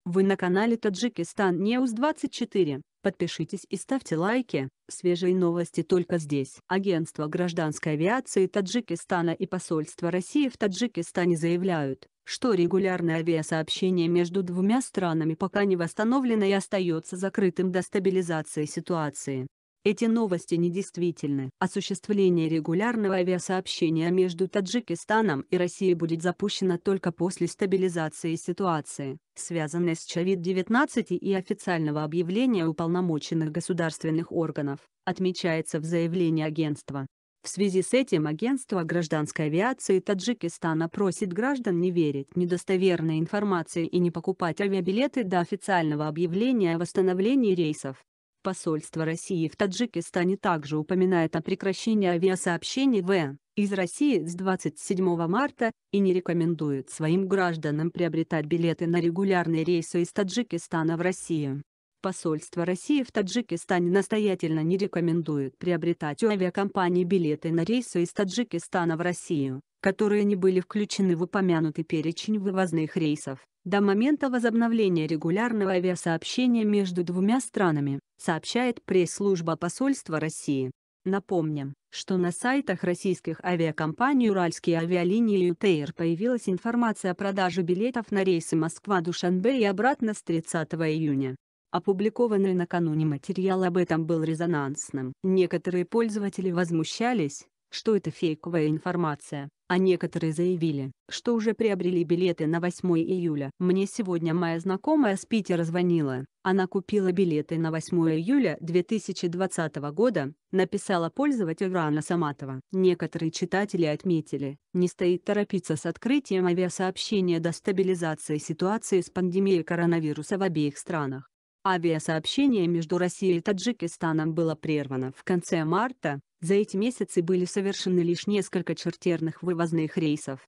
Вы на канале Таджикистан News 24. Подпишитесь и ставьте лайки. Свежие новости только здесь. Агентство гражданской авиации Таджикистана и посольство России в Таджикистане заявляют, что регулярное авиасообщение между двумя странами пока не восстановлено и остается закрытым до стабилизации ситуации. Эти новости недействительны. Осуществление регулярного авиасообщения между Таджикистаном и Россией будет запущено только после стабилизации ситуации, связанной с COVID-19 и официального объявления уполномоченных государственных органов, отмечается в заявлении агентства. В связи с этим агентство гражданской авиации Таджикистана просит граждан не верить недостоверной информации и не покупать авиабилеты до официального объявления о восстановлении рейсов. Посольство России в Таджикистане также упоминает о прекращении авиасообщений из России с 27 марта и не рекомендует своим гражданам приобретать билеты на регулярные рейсы из Таджикистана в Россию. Посольство России в Таджикистане настоятельно не рекомендует приобретать у авиакомпаний билеты на рейсы из Таджикистана в Россию, которые не были включены в упомянутый перечень вывозных рейсов, до момента возобновления регулярного авиасообщения между двумя странами, сообщает пресс-служба посольства России. Напомним, что на сайтах российских авиакомпаний «Уральские авиалинии» и «ЮТЭЙР» появилась информация о продаже билетов на рейсы Москва-Душанбе и обратно с 30 июня. Опубликованный накануне материал об этом был резонансным. Некоторые пользователи возмущались, что это фейковая информация, а некоторые заявили, что уже приобрели билеты на 8 июля. Мне сегодня моя знакомая с Питера звонила. Она купила билеты на 8 июля 2020 года, написала пользователь Рана Саматова. Некоторые читатели отметили, не стоит торопиться с открытием авиасообщения до стабилизации ситуации с пандемией коронавируса в обеих странах. Авиасообщение между Россией и Таджикистаном было прервано в конце марта. За эти месяцы были совершены лишь несколько чартерных вывозных рейсов.